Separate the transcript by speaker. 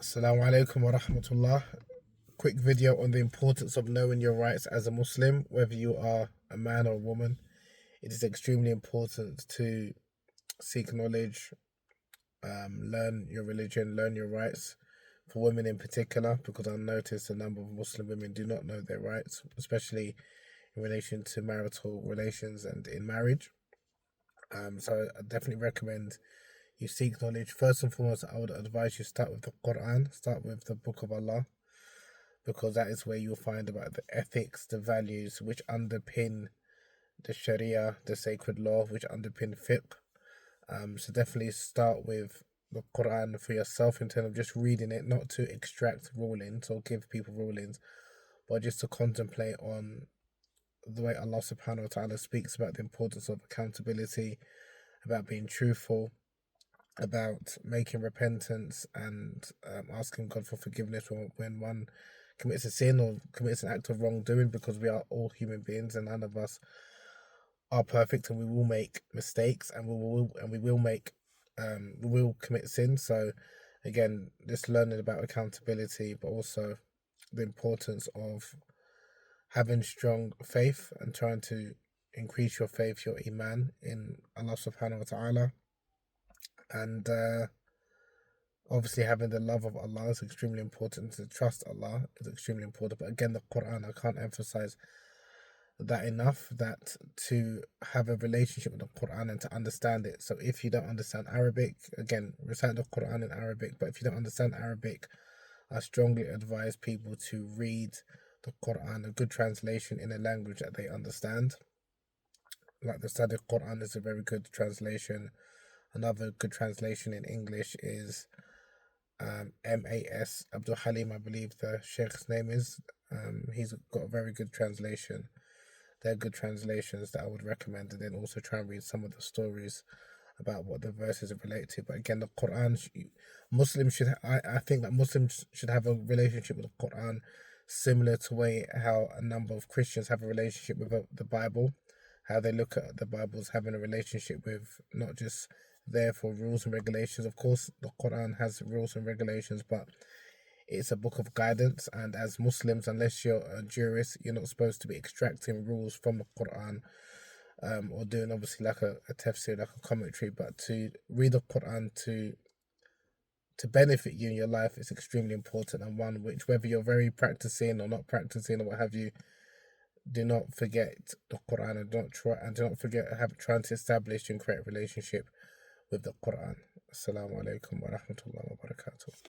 Speaker 1: Assalamu alaikum wa rahmatullah. Quick video on the importance of knowing your rights as a Muslim, whether you are a man or a woman. It is extremely important to seek knowledge, learn your religion, learn your rights. For women in particular, because I noticed a number of Muslim women do not know their rights, especially in relation to marital relations and in marriage. So I definitely recommend you seek knowledge. First and foremost, I would advise you start with the Qur'an, start with the Book of Allah, because that is where you'll find about the ethics, the values which underpin the Sharia, the sacred law, which underpin fiqh. So definitely start with the Quran for yourself in terms of just reading it, not to extract rulings or give people rulings, but just to contemplate on the way Allah subhanahu wa ta'ala speaks about the importance of accountability, about being truthful, about making repentance and asking God for forgiveness when one commits a sin or commits an act of wrongdoing, because we are all human beings and none of us are perfect, and we will make mistakes, and we will commit sin. So again, just learning about accountability, but also the importance of having strong faith and trying to increase your faith, your iman in Allah subhanahu wa ta'ala. And obviously having the love of Allah is extremely important. To trust Allah is extremely important. But again, the Quran, I can't emphasize that enough, that to have a relationship with the Quran and to understand it. So if you don't understand Arabic, again, recite the Quran in Arabic. But if you don't understand Arabic, I strongly advise people to read the Quran, a good translation in a language that they understand. Like the Sadiq Quran is a very good translation. Another good translation in English is M.A.S. Abdul Halim, I believe the Sheikh's name is. He's got a very good translation. They're good translations that I would recommend, and then also try and read some of the stories about what the verses relate to. But again, the Quran, Muslims should, I think that Muslims should have a relationship with the Quran similar to way how a number of Christians have a relationship with the Bible, how they look at the Bible as having a relationship with, not just there for rules and regulations. Of course, the Quran has rules and regulations, but it's a book of guidance, and as Muslims, unless you're a jurist, you're not supposed to be extracting rules from the Quran, or doing obviously like a tafsir, like a commentary. But to read the Quran to benefit you in your life is extremely important, and one which, whether you're very practicing or not practicing or what have you, do not forget the Quran, and do not forget trying to establish and create a relationship with the Quran. Assalamu alaikum wa rahmatullahi wa barakatuh.